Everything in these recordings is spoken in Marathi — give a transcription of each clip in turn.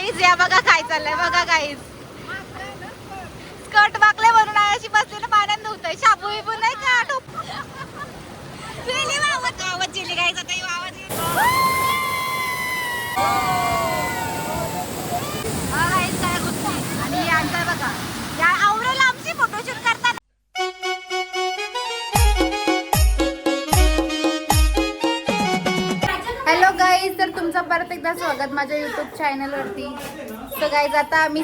गाईज या बघा काय चाललंय बघा गाईज. स्कर्ट बाकले म्हणून अशी बसली ना पाण्यात नव्हतंय. शाबू बिबू नाही का आवाज चिली गाईज. आता आवाज काय होत आणि यांचा बघा या आवरेला आमची फोटोशूट करताना. हॅलो गाईज, तर तुमचं परत एकदा स्वागत माझ्या युट्यूब चॅनलवरती. तर गाईज आता आम्ही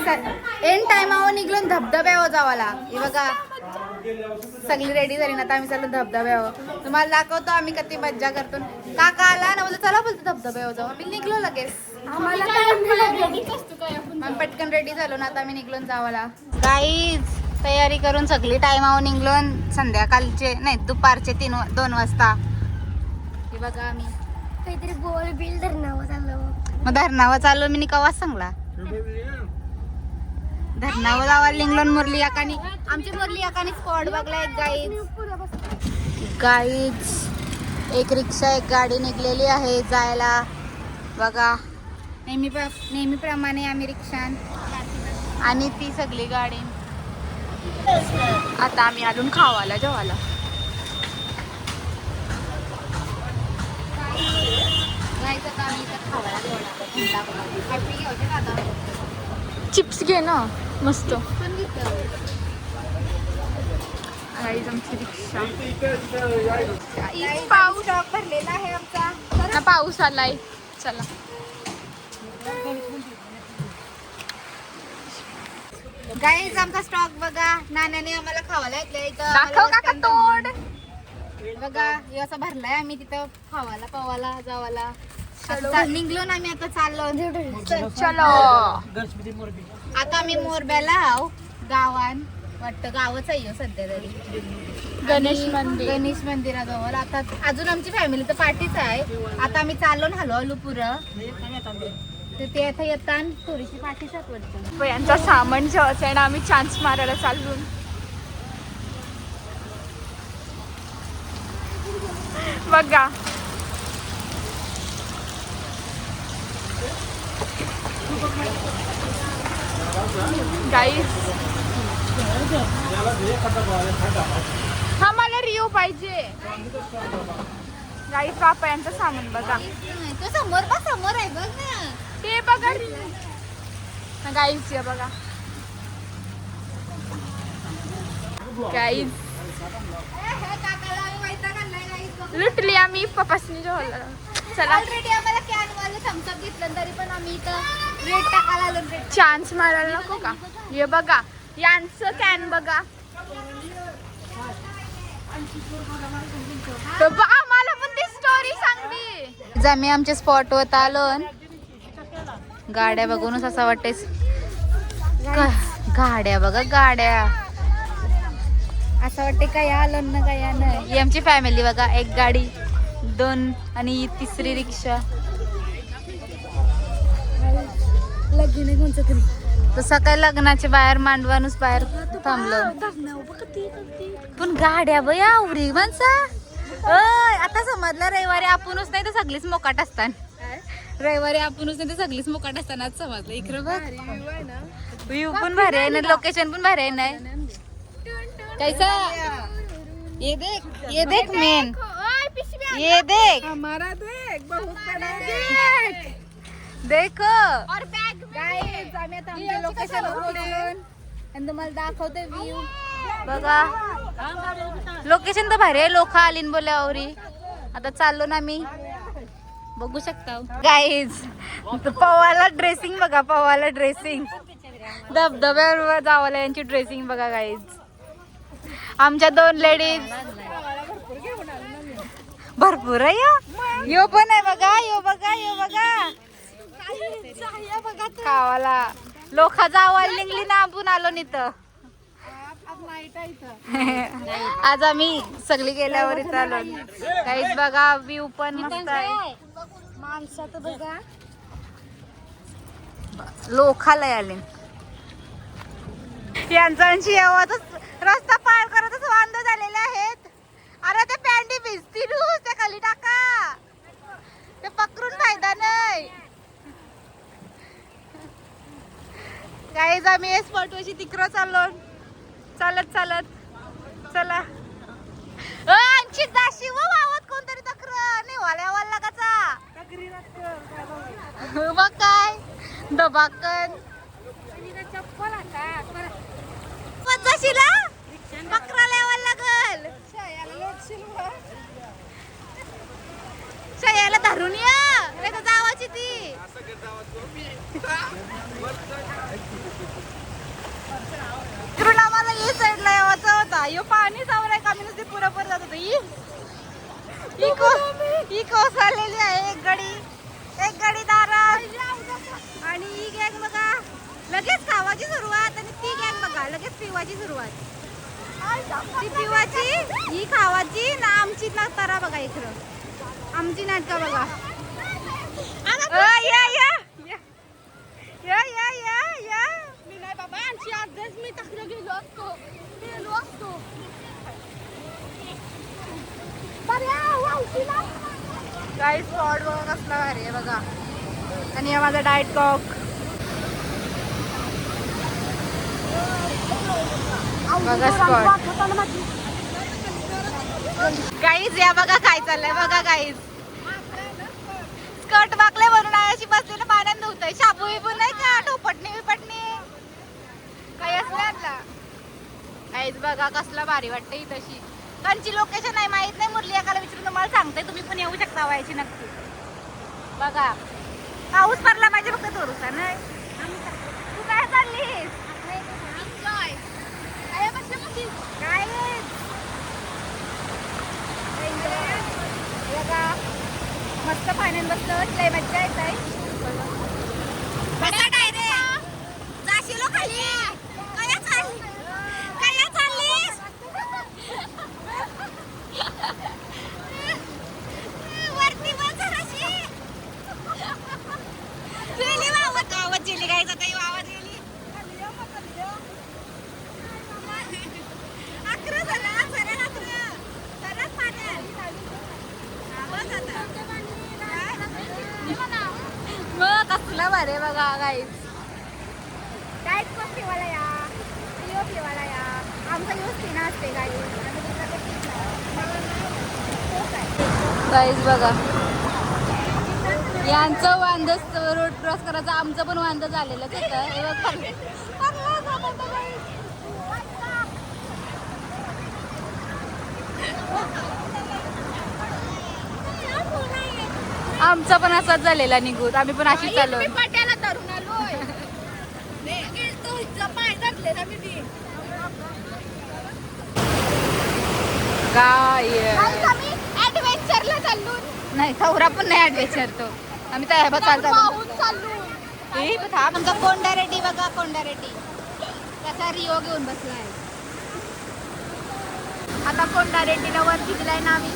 एंड टाइमावर निघलो धबधब्यावर जावाला. हे बघा सगळी रेडी झाली ना, आता आम्ही चाललो धबधब्यावर. तुम्हाला दाखवतो आम्ही किती मज्जा करतो. काका आला ना, बोलतो चला बोलतो धबधब्यावर जाऊ. आम्ही निघलो लगेच. आम्ही पटकन रेडी झालो ना, आता आम्ही निघलो जावाला. गाईज तयारी करून सगळी टाइमावर निघलो. संध्याकाळचे नाही दुपारचे 2 वाजता. हे बघा आम्ही काहीतरी गोल बिल धरणावर चाललो. मग धरणावर चाललो मी कवाच सांगला. धरणावर जावा लिंगलोन मुरली याकानी. आमच्या मुरली याकानी स्पॉट बघला. एक गाईज एक रिक्षा एक गाडी निघलेली आहे जायला बघा. नेहमीप्रमाणे आम्ही रिक्षान आणि ती सगळी गाडी. आता आम्ही आलून खावाला जेवायला. चिप्स घे ना मस्त. आमची रिक्षा पाऊस भरलेला आहे आमचा. पाऊस आलाय. चला गाईज आमचा स्टॉक बघा. नानाने आम्हाला खावायला घेतलंय इथं. दाखव काका तोंड. बघा हे असं भरलाय. आम्ही तिथं खावाला पवाला जावाला निघलो ना. आम्ही आता चाललो. चलो आता आम्ही मोरब्याला आहो. गावान वाटतं गावच आहे सध्या तरी. गणेश मंदिराजवळ. आता अजून आमची फॅमिली तर पार्टीच आहे. आता आम्ही चाललो ना हळूहळू पुरं. ते आता येतात थोडीशी पाठीच वाटतं. यांचा सामान जेवायचं आहे ना, आम्ही चान्स मारायला चाललो. बघा गाईस. हा मला रिओ पाहिजे. गाईस बापा यांचं सामान बघा. तो समोर आहे बघ ना. ते बघा गाईस. या बघा गाईस. लुटली आम्ही पप्पासनी जेवायला. चला ऑलरेडी आम्हाला कॅन वाले थम्स अप घेतलं तरी पण आम्ही इथं रेट टाकायला आलो. चान्स मारायला नको का. हे बघा यांचं कॅन बघा. मला पण ती स्टोरी सांगली. आम्ही आमच्या स्पॉट वर आलो. गाड्या बघूनच असं वाटते. गाड्या बघा गाड्या. असं वाटते काय आलो ना काय नाही. आमची फॅमिली बघा. एक गाडी 2 आणि तिसरी रिक्षा. तसं काय लग्नाचे बाहेर मांडवानच बाहेर थांबलं. पण गाड्या बया आवरी माणसं. आता समजलं रविवारी आपणच नाही तर सगळीच मोकाट असतात. रविवारी आपणच नाही तर सगळीच मोकाट असताना समजलं. इकडं बघ व्ह्यू पण भारी आहे ना. लोकेशन पण भारी आहे ना. कैसा ये देख मेन. ये देख हमारा देख बहुत बड़ा देखो. और बैग गाईज आम्ही आता आमच्या लोकेशन आणि तुम्हाला दाखवते व्ह्यू बघा. लोकेशन तर भारी आहे. लोक आलीन बोल्यावरी. आता चाललो ना मी. बघू शकता गाईज. पवाला ड्रेसिंग बघा. पवाला ड्रेसिंग. धबधब्यावर जावाला यांची ड्रेसिंग बघा गाईज. आमच्या 2 लेडीज भरपूर आहे. यो पण आहे बघा. यो बघा खावाला. लोक जावायला निघली ना. आपण आलो नित. आज आम्ही सगळी गेल्यावर इथं आलो. काहीच बघा व्ह्यू पण मस्त आहे. माणसात बघा लोकाला आले. यांचांशी यावतच रस्ता पार करतच वांद झालेले आहेत. अरे ते पॅन्टी भिजतील त्या खाली टाका. ते पकडून फायदा नाही. गाईज आम्ही स्पॉट वशी तिकडं चाललो चालत चालत. चला आमची दाशी वावत कोणतरी तक्र निवाल्या वाला कसा मग काय दबाकन चप्पल आता जशीला बकरा लेवायला लागल. शयाला धरून या नाही तर जावाची ती. इकडून आम्हाला ई साईडला यावाचा होता. यो पाणी सावराय कामी नुसते पुरापूर जात होतं. ही कोसळलेली आहे एक गडी दारात आणि ही गॅंग बघा लगेच खावाची सुरुवात आणि ती गॅंग बघा लगेच पिवाची सुरुवात. ती पिवाची ही खावाची ना आमची ना तरा बघा इकडं आमची नाटका बघा. या या या या या या मी नाही बाबा आमची आजच मी तक्र गेलो असतो. काही स्पॉट बघा कसला भारी आहे बघा. आणि हा माझा डाएट कॉक. बघा स्पॉट गाईज या बघा काय चाललंय बघा गाईज. स्कर्ट बाकले भरून अशी बसली ना पाण्यात नव्हतंय. शाबू बिबू नाही का ठोपटणी बिपटणी काही असल्या गाईज बघा कसला भारी वाटतं ही तशी. त्यांची लोकेशन आहे माहित नाही मुरली एकाला विचारून तुम्हाला सांगते. तुम्ही पण येऊ शकता व्हायची नक्की. बघा पाऊस पडला पाहिजे फक्त थोडसा नाही. तू काय चाललीस काय बघा मस्त पाण्यात बसलं लय मज्जा येत आहे. बसा डायरेक्ट जाशील खाली काय चाललीस वरती बस जराशी. गेली वावत गेली काय काही वावत गेली. अकरा झाला सरस पाण्यात मग कसला भारे बघा गाईज. काहीच पण पिवायला या पिवायला या. आमचा यूज पिना असते गाईज बघा. यांचं वांद रोड क्रॉस करायचं आमचं पण वांद झालेलंच होतं. आमचा पण असाच झालेला निघून आम्ही पण अशी चालू पाट्याला धरून आलोय. पाय धरलेला मी काय ऍडव्हेंचरला चाललो. नाही खवरा पण नाही ऍडव्हेंचर तो आम्ही त्या चालतो. आमचा कोंडा रेड्डी बघा कोंडा रेड्डी कसा रिओ घेऊन बसला आहे. आता कोंडा रेड्डीला वरती दिलाय ना आम्ही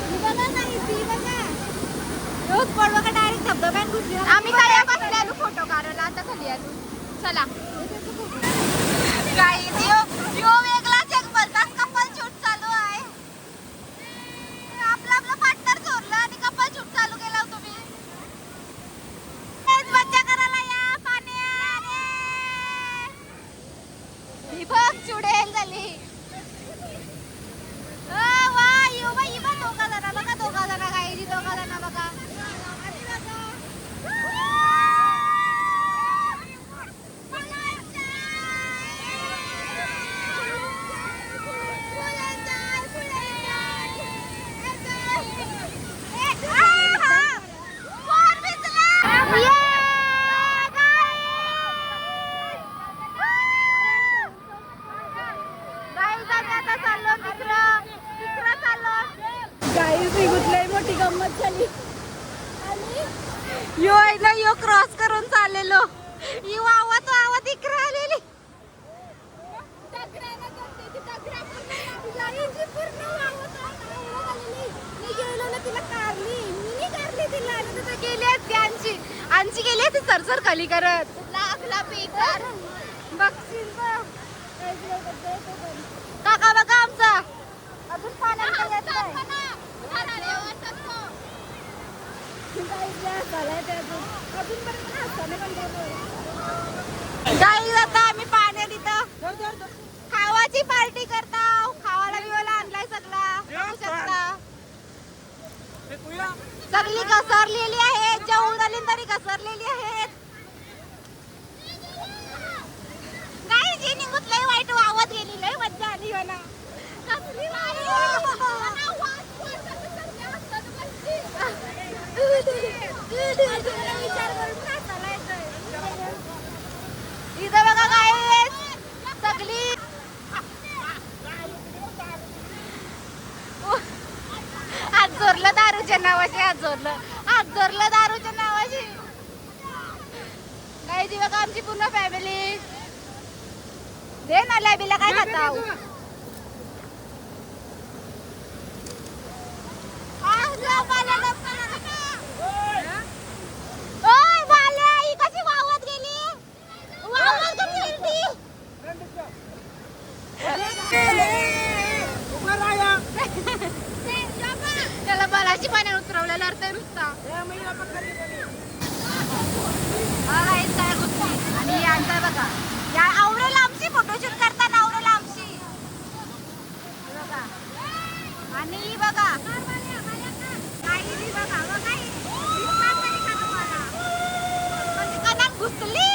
रोज पड बघा डायरेक्ट धबधब्यात घुसली. आम्ही काय बसलेलो फोटो काढायला आता खाली आलो. चला काही यो वेगळाच एक भलताच कपल शूट चालू आहे. आपलं पार्टनर चोरलं आणि कपल शूट चालू केला तुम्ही. मज्जा करायला या पाण्यात. ही बघ चुडेल झाली. वा यो बाई दोघा जण गाईची दोघा जण बघा. मोठी गंमत झाली. यो क्रॉस करून चाललेलो ही वावत इकडे आलेली. आमची गेली ती सरसर खाली करत लागला पेकर बघशील काका बघा आमचा अजून पाण्यात येत नाही. आता आम्ही सगळी घसरलेली आहेत, जेवून आली तरी घसरलेली आहेत. नाही जी निघत लय वाईट वावत गेली, लय मज्जा आली मला. कसली इथं बघा काय सगळी हात जोरलं दारूच्या नावाशी, हात जोरलं दारूच्या नावाशी. काय ती बघा आमची पूर्ण फॅमिली. दे ना लॅबीला काय खाता. कशी वावत गेली, वावत गेली. त्याला बलाची पाण्यात उतरवलेलं अर्थ नुसता. आणि यांचा बघा या आवडेला आमची फोटोशूट करताना आवडेला आमची बघा. आणि ही बघा काही बघा म्हणजे कणात घुसली.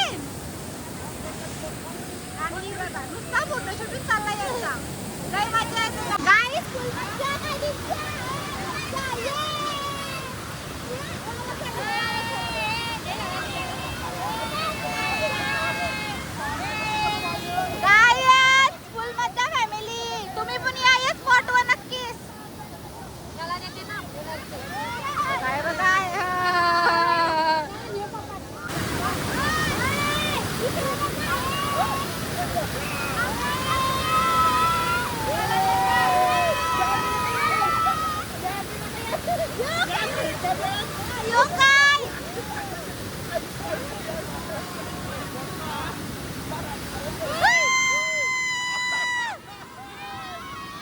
आणि ही बघा नुसता फोटोशूटच चालला यांचा. लय मजा येते गाईस. फुल मज्जा फॅमिली. तुम्ही पण या स्पॉटवर नक्कीच. काय बघा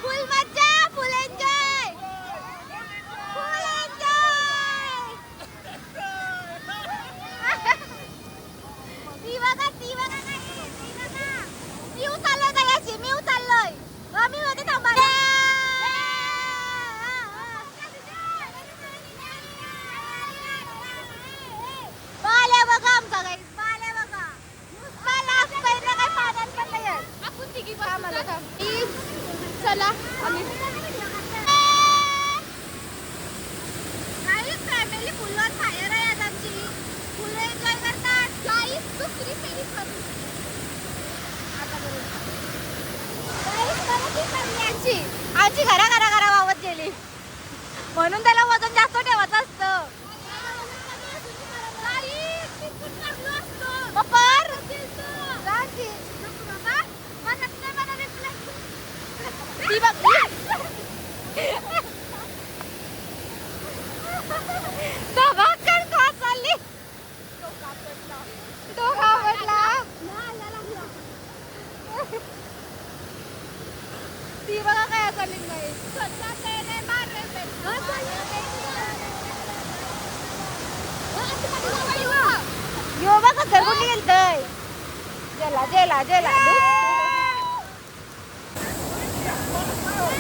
फुल मज्जा, फुल एन्जॉय, फुल एन्जॉय. ती बघा मी उचललोय त्याची, मी उचललोय. मी मध्ये थांबा. बाल्या बघा आमचा गाईस, बाल्या बघा. नुसता लास्ट पहिला काय पाण्यात पण नाही येत. आपण तिघी बघा मला थांब. चला आम्ही गाईस फॅमिली फुलवर फायर आहे आज आमची. फुलं एन्जॉय करतात गाईस. दुसरी फेरी करू आता गाईस. आमची घरा वावत गेली म्हणून त्याला वजन जास्त ठेवायचं असतं. ती बघा काय चालली नाही. यो बघा घरगुंडी गेलतय. जेला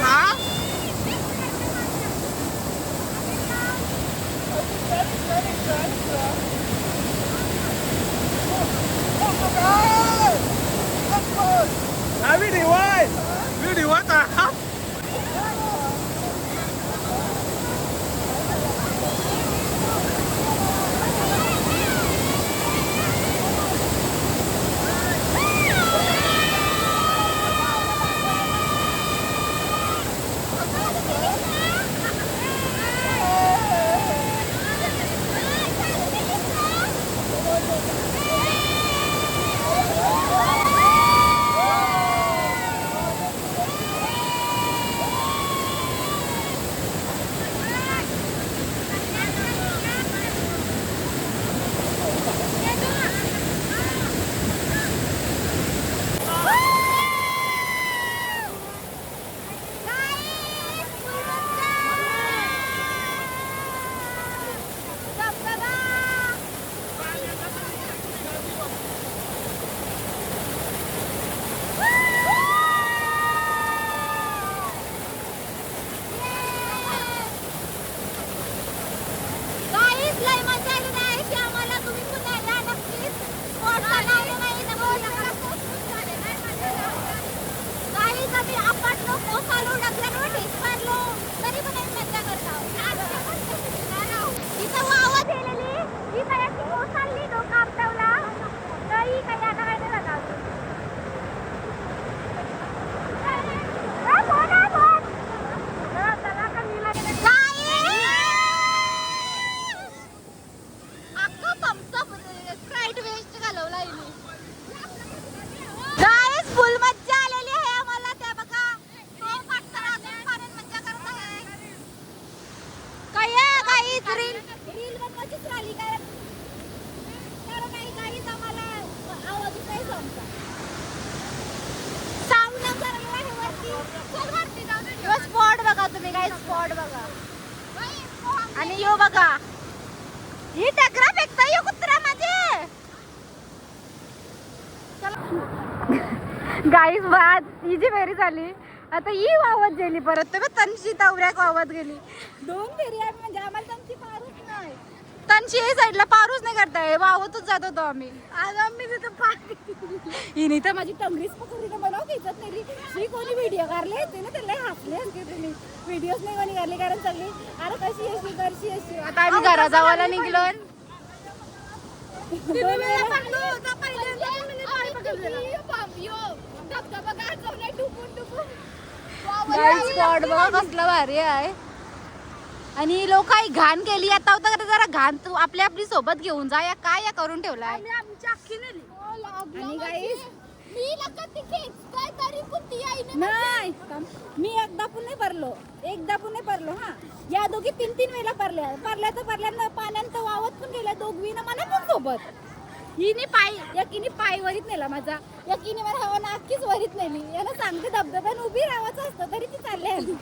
हा Video ta. स्पॉट बघा. आणि यो बघा ही टकरा फेकता यो कुत्रा माझे. गाईस बाद ही जी फेरी झाली आता ही वावत गेली परत. तुम्ही तनशी तवऱ्याक वावत गेली. 2 फेरी आहे म्हणजे आम्हाला तनशी पारूच नाही. तनशी हे साईडला पारूच नाही करताय वावतच जात होतो आम्ही. आज आम्ही तिथं पाणी हिने तर माझी टंगरीच पकडली तर मला घेतच नाही. मी कोणी व्हिडिओ काढले ते ना त्याला हसले असते तुम्ही. व्हिडिओच नाही कोणी काढले कारण सगळी अरे कशी अशी करशी अशी. आता आम्ही घरा जावायला निघलो. स्पॉट बघा कसला भारी आहे. आणि लोक काही घाण केली आता होता का जरा घाण तू आपल्या आपली सोबत घेऊन जा या काय या करून ठेवलाय. आणि गाईस नाही मी एकदा पण नाही भरलो हा. या दोघी 3 वेळा परल्या तर पाण्यात वावत पण गेल्या दोघीनं मला पण सोबत. हिने एकीने पाय वरीत नेला माझा एकीने मला हवा नाकीच वरीत नेली. याला सांगते धबधब्यान उभी राहायचं असतं तरी ती चालले आली.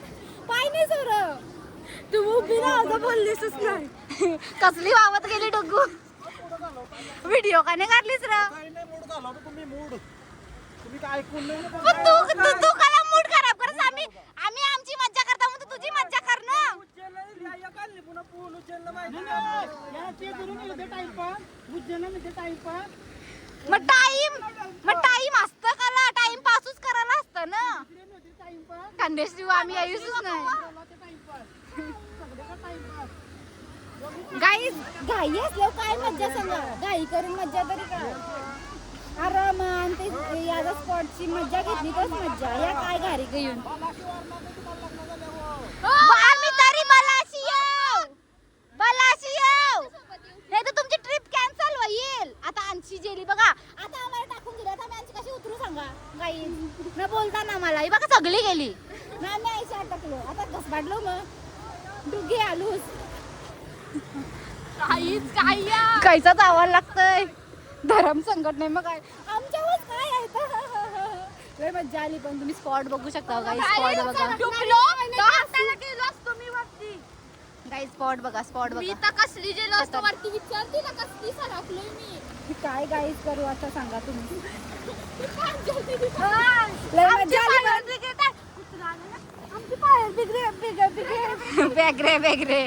पाय नाही सोर तू उभी राहायचं बोललीसच नाही. कसली वावत गेली डोगू. व्हिडिओ का नाही काढलीस र तू काला मूड खराब करस. आम्ही आमची मज्जा करता म्हणतो तुझी मज्जा कर ना. मग टाइम असतं काला टाइम पासूच करायला असतं ना. खानदेश आम्ही आयुषच नाही. गाई असल्यावर काय मज्जा सांगा. गाई करून मज्जा तरी काय आरामान ते याचा स्पॉटची मज्जा घेतली तर मज्जा. या काय घारी घेऊन आम्ही तरी बलाशी येऊ नाही तर तुमची ट्रिप कॅन्सल होईल. आता आमची जेली बघा आता आम्हाला टाकून दिली. आता आम्ही कशी उतरू सांगा गाई न बोलता ना मला ही बघा सगळी गेली ना. आम्ही 80 टाकलो आता घस वाढलो मग डुगी आलूस काहीचा आवाज लागतंय. धरम संकट नाही मग काय आमच्यावर काय आहे. लय मज्जा आली पण तुम्ही स्पॉट बघू शकता. गाई स्पॉट बघा गाई स्पॉट बघा कसली जे असतो वरती विचारते ना कसली सरकलोय मी काय गाईज करू असं सांगा तुम्ही. लय मज्जा आली. बेगरे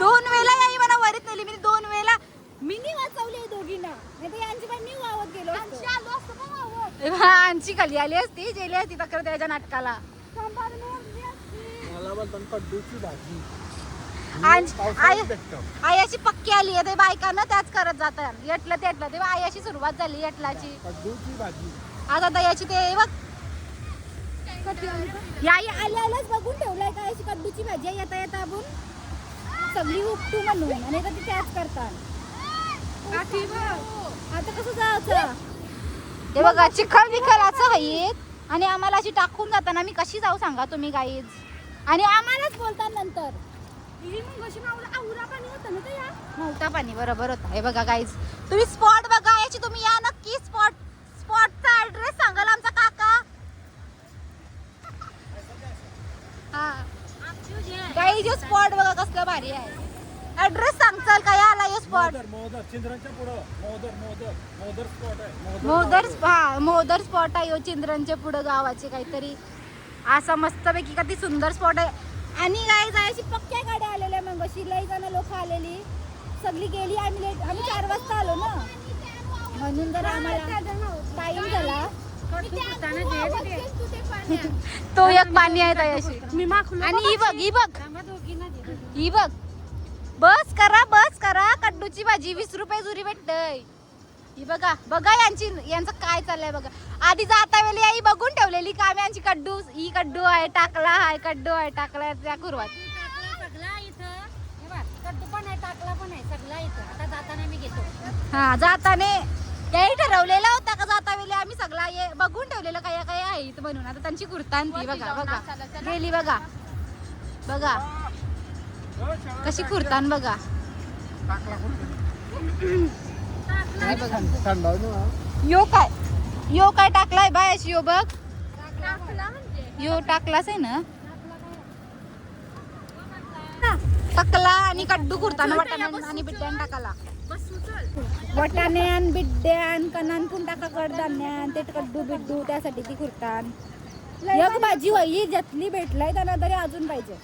2 वेळा याही मला वरीत नेली. मी 2 वेळा मी वाचवली दोघींना नाही तर यांची पण मी वावत गेलो. आमची खाली आली असती जेली असती तक्रार त्याच्या नाटकाला. आयाची पक्की आली आहे ते बायकांना त्याच करत जातात येटलं तेटलं. तेव्हा आयाची सुरुवात झाली येटलाची. आता दयाची ते बघ आल्यालाच बघून ठेवलाय का अशी कद्दूची भाजी येता येता आपण सगळी उपटू म्हणून आणि ती त्याच करतात. आता कसं जायचं हे बघा चिखल विखलाचं आहेत आणि आम्हाला अशी टाकून जाताना मी कशी जाऊ सांगा तुम्ही गाईज. आणि आम्हालाच बोलतात नंतर नव्हता पाणी बरोबर होता. हे बघा गाईज तुम्ही स्पॉट बघा याची तुम्ही या नक्की. स्पॉटचा ऍड्रेस सांगाल आमचा काका. हा गाईज स्पॉट बघा कसला भारी आहे. ऍड्रेस सांगचाल का याला हे स्पॉट. मोदर स्पॉट आहे चिंद्रांच्या पुढं गावाचे काहीतरी असा मस्तपैकी का ती सुंदर स्पॉट आहे. आणि गाई जायची पक्क्या गाड्या आलेल्या मग अशी लई जण लोक आलेली सगळी गेली. आम्ही 4 वाजता आलो ना म्हणून जर आम्हाला टाइम झाला. तो एक पाणी आहे तयाशी. आणि ही बघ बस करा कड्डूची भाजी 20 रुपये जुरी भेटतय. ही बघा यांचं काय चाललंय बघा. आधी जाता वेळी आई बघून ठेवलेली का आम्ही यांची कड्डू आहे टाकला आहे कड्डू आहे टाकला त्या कुरवात कड्डू पण आहे टाकला पण आहे सगळा इथं. आता जाताना मी घेतो. हा जाताने याही ठरवलेला होता का जाता वेळी आम्ही सगळा ये बघून ठेवलेलं काय काय आहे म्हणून. आता त्यांची कुर्तान ती बघा गेली बघा कशी कुर्तान बघा. यो काय टाकलाय बायश यो बघ यो टाकलाच आहे ना. सकला आणि कड्डू कुर्तान वाटाण्यान आणि बिड्ड्यान टाकाला वाटाण्यान बिड्ड्यान कणान पण टाका कडधान्यान ते कड्डू बिड्डू त्यासाठी ती कुर्तान एक भाजी ही जतली भेटलाय त्यांना तरी अजून पाहिजे.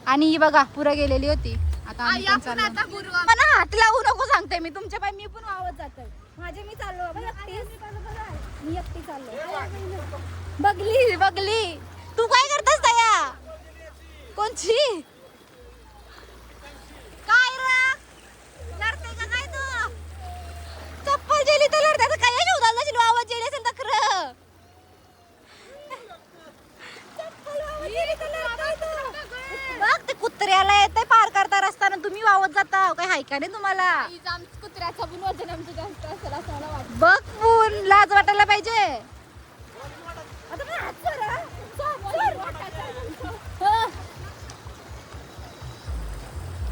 आणि ही बघा पुरा गेलेली होती. आता आम्ही पण चाललो. मला हात लावू नको सांगते मी तुमच्या पाय मी पण वावत जाते माझे मी चाललो मी एकटी चाललो. बघली बघली तू काय करतेस तया कोणची काय रे लढते का काय तू चप्पल गेली तर लढते काय शोधायला शिलो आवाज गेले असेल तर खरं बघ ते कुत्र्याला येते पार करता रस्ता तुम्ही वावत जाता काय हाय का नाही तुम्हाला कुत्र्याचं पण वजन आमचं जास्त असेल असं मला वाटतं. बघ पून लाज वाटायला पाहिजे.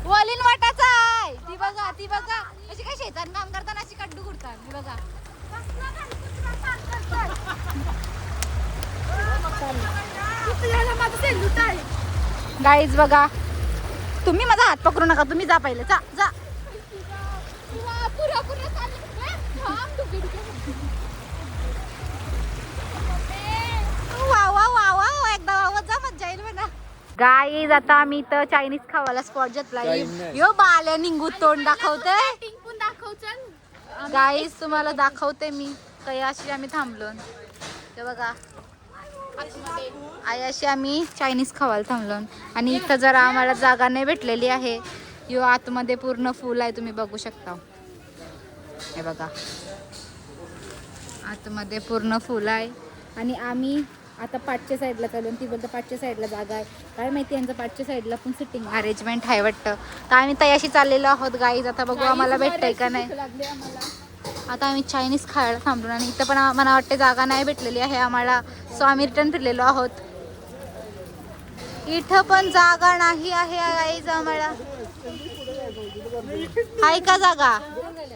वलीन वाटाचा आहे ती बघा अशी काय शेतात काम करताना अशी कड्डू कुडतात ती बघा. गाईज बघा तुम्ही माझा हात पकडू नका तुम्ही जा पहिले जा जा. एकदा वावत जा मज्जा येईल म्हणा. गाईज आता आम्ही इथं चायनीज खावायला स्पॉट घेतला यो बाल्या निघू तोंड दाखवते गाईज तुम्हाला दाखवते मी काही अशी आम्ही थांबलो ते बघा आई अशी आम्ही चायनीज खावायला थांबलो आणि इथं जरा आम्हाला जागा नाही भेटलेली आहे. यो आतमध्ये पूर्ण फुल आहे तुम्ही बघू शकता हे बघा आतमध्ये पूर्ण फुल आहे आणि आम्ही आता पाठच्या साईडला चालू ती बोलतो पाठच्या साईडला जागा आहे काय माहिती यांचं पाठच्या साईडला पण सिटिंग अरेंजमेंट आहे वाटतं तर आम्ही तयाशी चाललेलो आहोत गाईज. आता बघू आम्हाला भेटतंय का नाही. आता आम्ही चायनीज खायला थांबलो आणि इथं पण मला वाटते जागा नाही भेटलेली आहे आम्हाला सो आम्ही रिटर्न फिरलेलो आहोत. इथं पण जागा नाही आहे गाईज आम्हाला आहे का जागा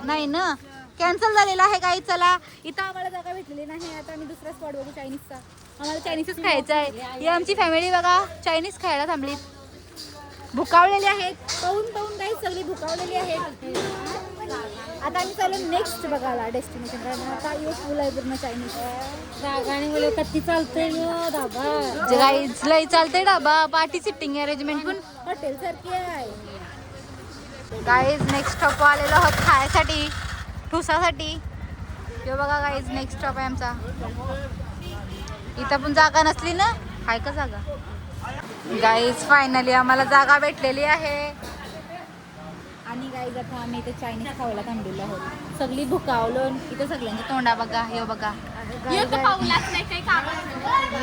नाही ना कॅन्सल झालेला आहे गाईज. चला इथं आम्हाला जागा भेटलेली नाही आता आम्ही दुसरा स्पॉट बघू चायनीजचा. आम्हाला चायनीजच खायचं आहे. ही आमची फॅमिली बघा चायनीज खायला थांबली भुकावलेली आहेत पाहून काही सगळी भुकावलेली आहेत. आता आम्ही चालू नेक्स्ट बघायला डेस्टिनेशन आता यो फुल आहे पूर्ण चायनीज जागाने मला कधी चालतंय दाबा गाईज लय चालतंय डाबा पार्टी सिटिंग अरेंजमेंट पण हॉटेल सारखी आहे. गाईज नेक्स्ट स्टॉप आलेलो आहोत खायसाठी ठुसासाठी. हे बघा गाईज नेक्स्ट स्टॉप आहे आमचा. इथं पण जागा नसली ना आहे का जागा गाईज फायनली आम्हाला जागा भेटलेली आहे आणि गाईज आता आम्ही इथे चायनीज खायला थांबलेलो आहोत. सगळी भुकावलो इथं सगळ्यांची तोंडा बघा हे बघा ही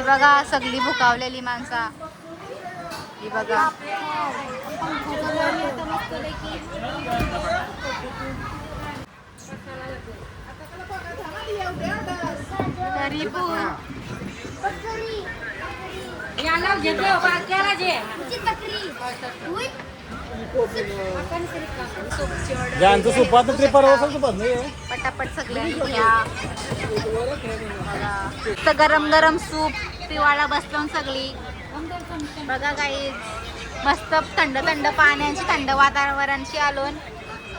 बघा सगळी भुकावलेली माणसा ही बघा तरी पण ज्यांचं सुपात तरी परवा सुपात नाही पटापट सगळ्यांनी घ्या. तर गरम गरम सूप पिवाळा बसलो सगळी बघा काही मस्त थंड थंड पाण्याची थंड वातावरणाशी आलो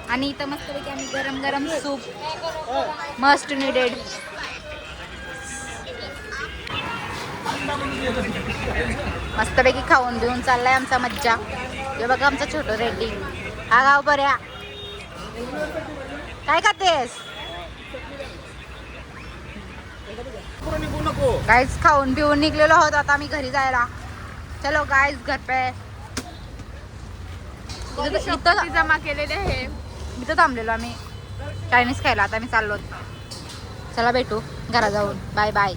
आणि इथं मस्तपैकी आम्ही गरम गरम सूप मस्ट निडेड मस्तपैकी खाऊन देऊन चाललाय आमचा मज्जा. हे बघा आमचा छोटो रेड्डी हा गाव बऱ्या काय खातेस गाईज खाऊन पिऊन निघलेलो आहोत आता आम्ही घरी जायला. चलो गाईज घर पे इथं जमा केलेले आहे इथं थांबलेलो आम्ही चायनीज खायला. आता आम्ही चाललो चला भेटू घरा जाऊन बाय बाय.